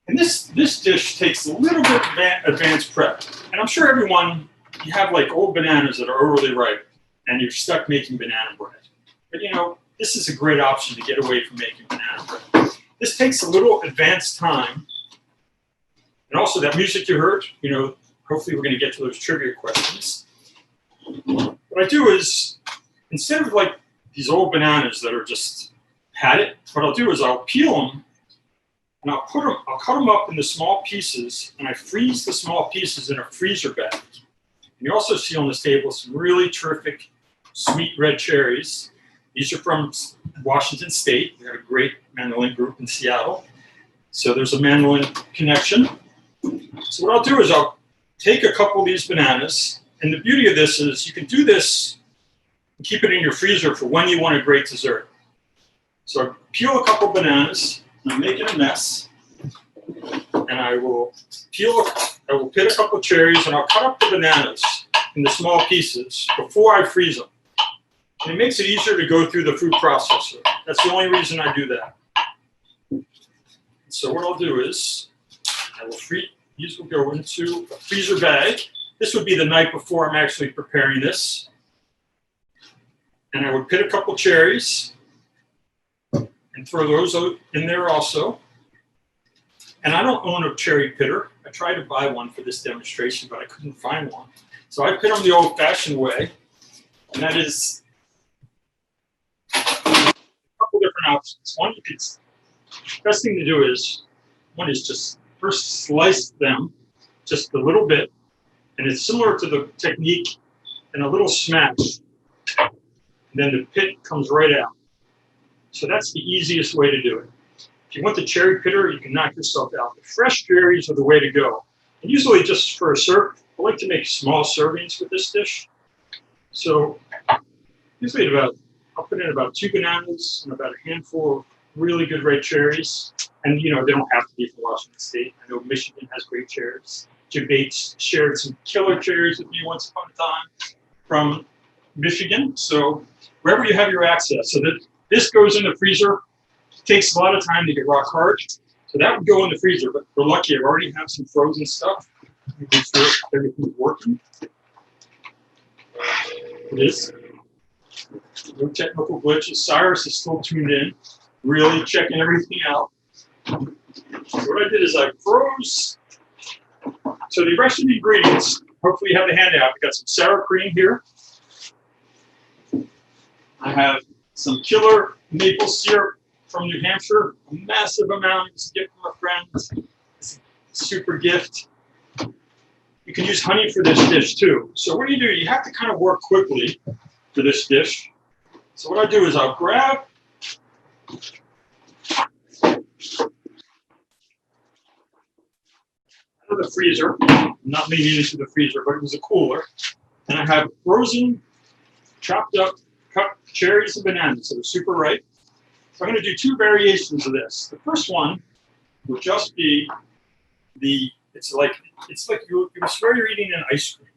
And this dish takes a little bit of advanced prep. And I'm sure everyone, you have like old bananas that are overly ripe and you're stuck making banana bread. But you know, this is a great option to get away from making banana bread. This takes a little advanced time. And also that music you heard, you know, hopefully we're going to get to those trivia questions. What I do is, instead of like these old bananas that are just had it, what I'll do is I'll peel them and I'll cut them up into small pieces, and I freeze the small pieces in a freezer bag. And you also see on this table some really terrific sweet red cherries. These are from Washington State. We have a great mandolin group in Seattle. So there's a mandolin connection. So what I'll do is I'll take a couple of these bananas, and the beauty of this is you can do this and keep it in your freezer for when you want a great dessert. So I peel a couple bananas, and I'm making a mess, and I will pit a couple of cherries, and I'll cut up the bananas into small pieces before I freeze them. And it makes it easier to go through the food processor. That's the only reason I do that. So what I'll do is I will these will go into a freezer bag. This would be the night before I'm actually preparing this. And I would pit a couple cherries and throw those out in there also. And I don't own a cherry pitter. I tried to buy one for this demonstration, but I couldn't find one. So I pit them the old-fashioned way, and that is a couple different different options. One, best thing to do is, one is just first slice them just a little bit, and it's similar to the technique in a little smash, and then the pit comes right out. So that's the easiest way to do it. If you want the cherry pitter, you can knock yourself out. The fresh cherries are the way to go. And usually just for a serve, I like to make small servings with this dish. So usually I'll put in about 2 bananas and about a handful of really good red cherries. And they don't have to be from Washington State. I know Michigan has great cherries. Jim Bates shared some killer cherries with me once upon a time from Michigan. So wherever you have your access. So that this goes in the freezer. It takes a lot of time to get rock hard. So that would go in the freezer, but we're lucky I already have some frozen stuff. Make sure everything's working. It is. No technical glitches. Cyrus is still tuned in, really checking everything out. So what I did is I froze. So the rest of the ingredients, hopefully you have the handout. I've got some sour cream here. I have some killer maple syrup from New Hampshire, a massive amount. It's a gift from a friend. It's a super gift. You can use honey for this dish too. So what do? You have to kind of work quickly for this dish. So what I do is I'll grab out of the freezer. I'm not making it into the freezer, but it was a cooler. And I have frozen, chopped up, cut cherries and bananas that are super ripe. So I'm going to do 2 variations of this. The first one will just be it's like you swear you're eating an ice cream,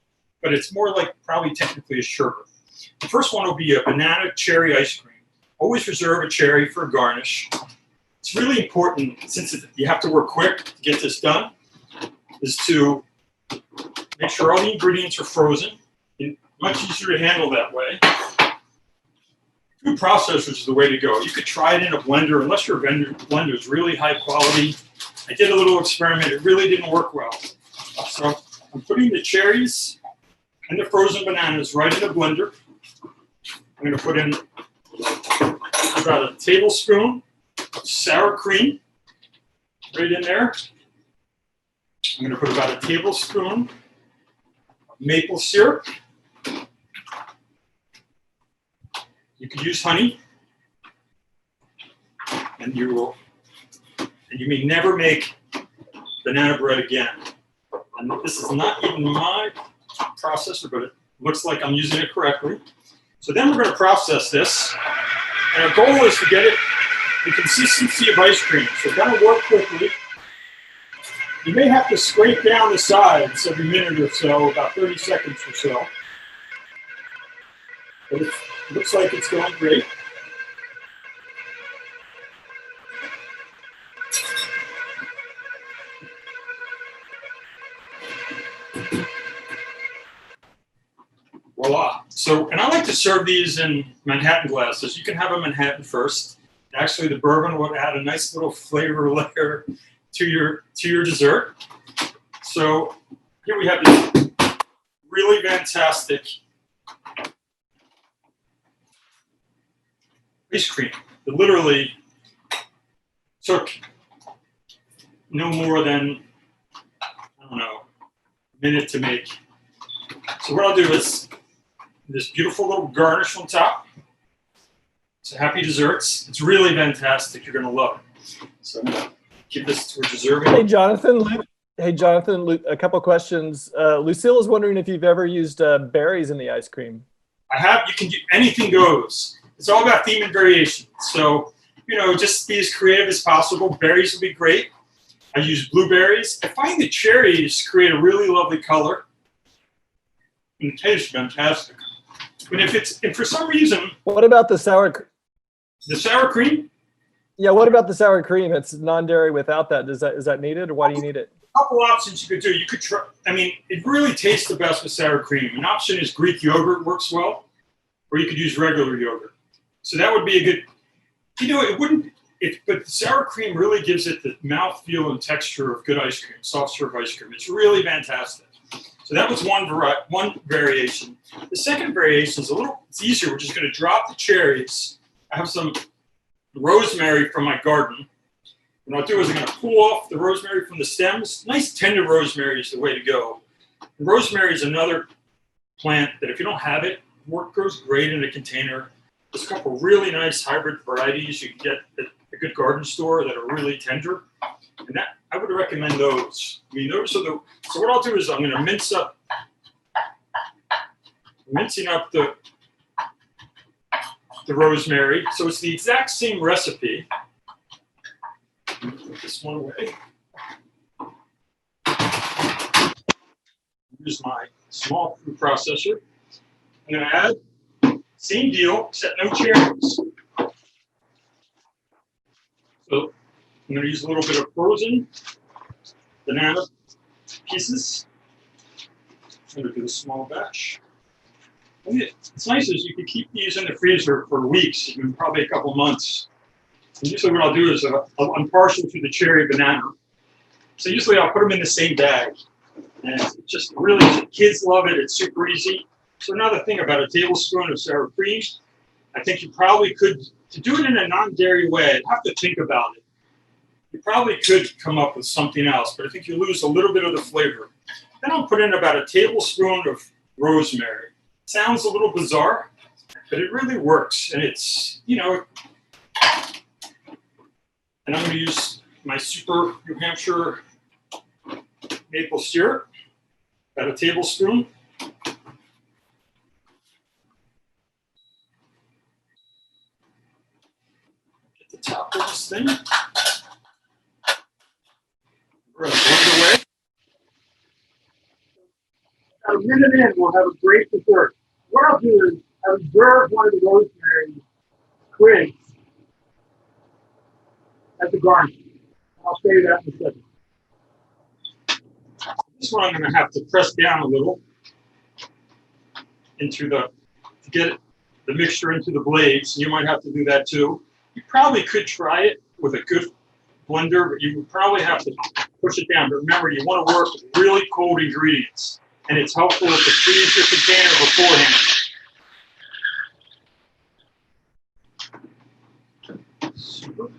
but it's more like probably technically a sherbet. The first one will be a banana cherry ice cream. Always reserve a cherry for a garnish. It's really important, since you have to work quick to get this done, is to make sure all the ingredients are frozen. It's much easier to handle that way. Food processors is the way to go. You could try it in a blender, unless your blender is really high quality. I did a little experiment. It really didn't work well. So I'm putting the cherries and the frozen bananas right in the blender. I'm going to put in about a tablespoon of sour cream right in there. I'm going to put about a tablespoon of maple syrup. You can use honey, and you may never make banana bread again. And this is not even my processor, but it looks like I'm using it correctly. So then we're going to process this, and our goal is to get it the consistency of ice cream. So we're going to work quickly. You may have to scrape down the sides every minute or so, about 30 seconds or so. But it looks like it's going great. Voila. So, and I like to serve these in Manhattan glasses. You can have a Manhattan first. Actually, the bourbon will add a nice little flavor layer to your dessert. So here we have this really fantastic ice cream that literally took no more than, I don't know, a minute to make. So what I'll do is this beautiful little garnish on top. It's a happy desserts. It's really fantastic. You're going to love it. So I'm going to give this to a deserving. Hey, Jonathan. A couple questions. Lucille is wondering if you've ever used berries in the ice cream. I have. You can do anything goes. It's all about theme and variation. So, just be as creative as possible. Berries would be great. I use blueberries. I find the cherries create a really lovely color. And it tastes fantastic. But if for some reason. What about the sour cream? The sour cream? Yeah, what about the sour cream? It's non-dairy without that. Is that needed, or why do you need it? A couple options you could do. You could try. It really tastes the best with sour cream. An option is Greek yogurt works well, or you could use regular yogurt. So that would be a good. It wouldn't. But the sour cream really gives it the mouthfeel and texture of good ice cream, soft serve ice cream. It's really fantastic. So that was one variation. The second variation is it's easier. We're just going to drop the cherries. I have some rosemary from my garden. What I'll do is I'm going to pull off the rosemary from the stems. Nice tender rosemary is the way to go. And rosemary is another plant that if you don't have it, grows great in a container. There's a couple really nice hybrid varieties you can get at a good garden store that are really tender. And that I would recommend those. I mean, those are the. So what I'll do is I'm going to mincing up the rosemary. So it's the exact same recipe. Put this one away. Use my small food processor. I'm going to add, same deal, except no cherries. So I'm going to use a little bit of frozen banana pieces. I'm going to do a small batch. And it's nice is you can keep these in the freezer for weeks, even probably a couple months. And usually what I'll do is I'm partial to the cherry banana. So usually I'll put them in the same bag. And it's just really, kids love it. It's super easy. So another thing about a tablespoon of sour cream, I think you probably could, to do it in a non-dairy way, I'd have to think about it. You probably could come up with something else, but I think you lose a little bit of the flavor. Then I'll put in about a tablespoon of rosemary. Sounds a little bizarre, but it really works. And it's, you know, and I'm going to use my super New Hampshire maple syrup, about a tablespoon. Get the top of this thing. We're going to blend it away. About a minute in, we'll have a great dessert. What I'll do is I reserve one of the rosemary twigs as a garnish. I'll show you that in a second. This one I'm going to have to press down a little into to get the mixture into the blades. You might have to do that too. You probably could try it with a good blender, but you would probably have to push it down. But remember, you want to work with really cold ingredients, and it's helpful to freeze your container beforehand. Super.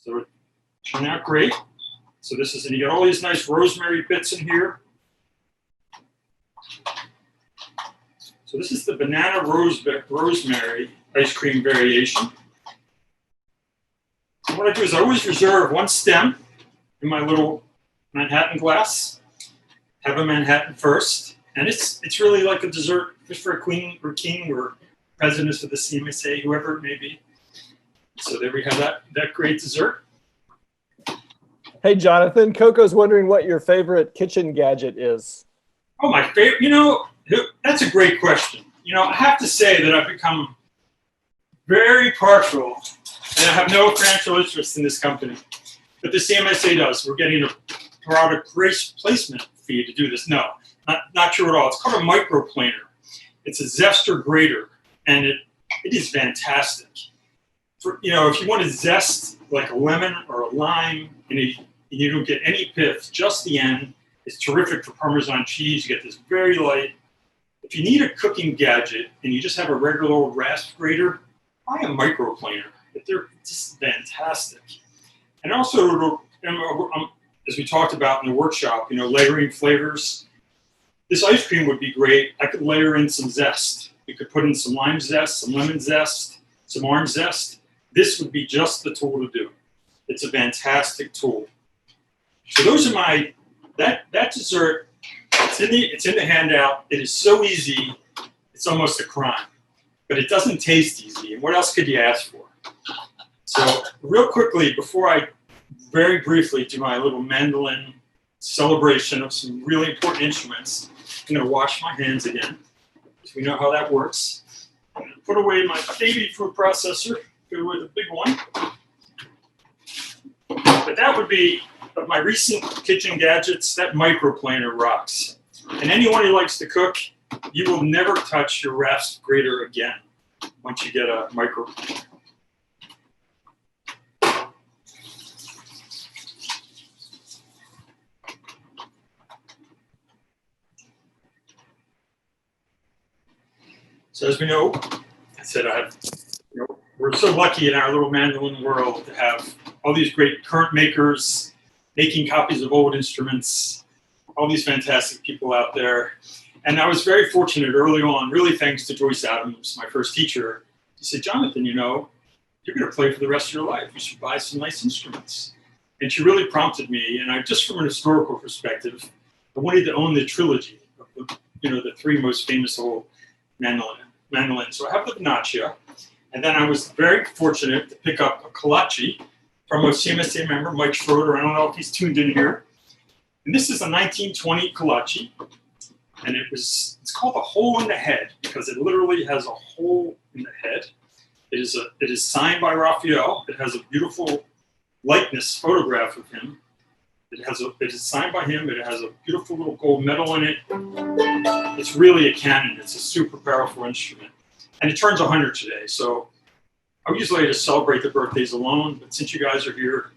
So it turned out great. So this is, and you got all these nice rosemary bits in here. So this is the banana rosemary ice cream variation. And what I do is I always reserve one stem in my little Manhattan glass. Have a Manhattan first, and it's really like a dessert just for a queen or king or presidents of the CMSA, whoever it may be. So there we have that great dessert. Hey, Jonathan, Coco's wondering what your favorite kitchen gadget is. Oh, my favorite, you know, that's a great question. You know, I have to say that I've become very partial, and I have no financial interest in this company, but the CMSA does. We're getting a product placement fee to do this. No, not true at all. It's called a microplaner. It's a zester grater, and it is fantastic. For, you know, if you want to zest like a lemon or a lime, and you don't get any pith, just the end. It's terrific for Parmesan cheese. You get this very light. If you need a cooking gadget and you just have a regular old rasp grater, buy a microplaner. They're just fantastic. And also, as we talked about in the workshop, you know, layering flavors. This ice cream would be great. I could layer in some zest. You could put in some lime zest, some lemon zest, some orange zest. This would be just the tool to do. It's a fantastic tool. So those are that dessert. It's in the handout. It is so easy. It's almost a crime, but it doesn't taste easy. And what else could you ask for? So real quickly, before I very briefly do my little mandolin celebration of some really important instruments, I'm going to wash my hands again, because we know how that works. I'm going to put away my baby food processor, put away the big one. But that would be, of my recent kitchen gadgets, that microplaner rocks. And anyone who likes to cook, you will never touch your rasp grater again once you get a microplaner. So as we know, I said, we're so lucky in our little mandolin world to have all these great current makers making copies of old instruments, all these fantastic people out there. And I was very fortunate early on, really thanks to Joyce Adams, my first teacher. She said, Jonathan, you're going to play for the rest of your life. You should buy some nice instruments. And she really prompted me. And just from an historical perspective, I wanted to own the trilogy of the three most famous old mandolins. So I have the Venaccia. And then I was very fortunate to pick up a Colaci from a CMSA member, Mike Schroeder. I don't know if he's tuned in here. And this is a 1920 Colaci. And it's called a hole in the head because it literally has a hole in the head. It is signed by Raphael. It has a beautiful likeness photograph of him. It is signed by him. It has a beautiful little gold medal in it. It's really a canon. It's a super powerful instrument. And it turns 100 today. So I usually just celebrate the birthdays alone, but since you guys are here,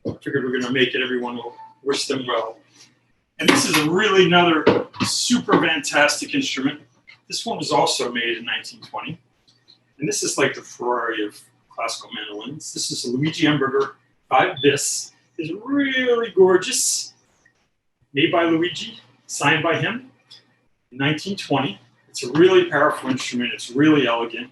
I figured we're going to make it. Everyone will wish them well. And this is really another super fantastic instrument. This one was also made in 1920. And this is like the Ferrari of classical mandolins. This is a Luigi Emberger 5 bis. It's really gorgeous. Made by Luigi, signed by him in 1920. It's a really powerful instrument. It's really elegant.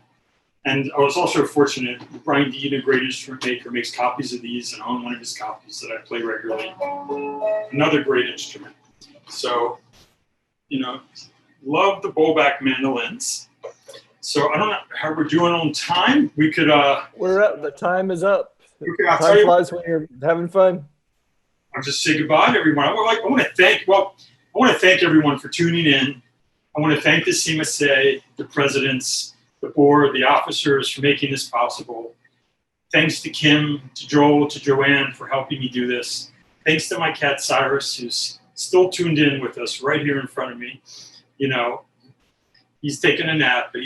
And I was also fortunate, Brian Dean, a great instrument maker, makes copies of these, and I own one of his copies that I play regularly. Another great instrument. So, love the bowback mandolins. So I don't know how we're doing on time. We could. We're up. The time is up. Okay, Time flies when you're having fun. I'll just say goodbye to everyone. I want to thank everyone for tuning in. I want to thank the CMSA, the presidents, the board, the officers for making this possible. Thanks to Kim, to Joel, to Joanne for helping me do this. Thanks to my cat Cyrus, who's still tuned in with us right here in front of me. He's taking a nap, but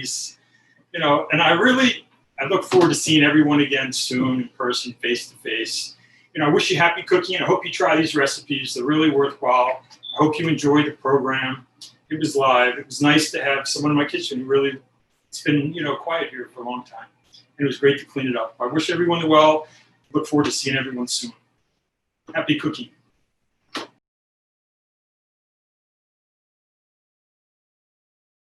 and I look forward to seeing everyone again soon in person, face to face. I wish you happy cooking. I hope you try these recipes. They're really worthwhile. I hope you enjoyed the program. It was live. It was nice to have someone in my kitchen who really, it's been, quiet here for a long time. And it was great to clean it up. I wish everyone well. Look forward to seeing everyone soon. Happy cooking.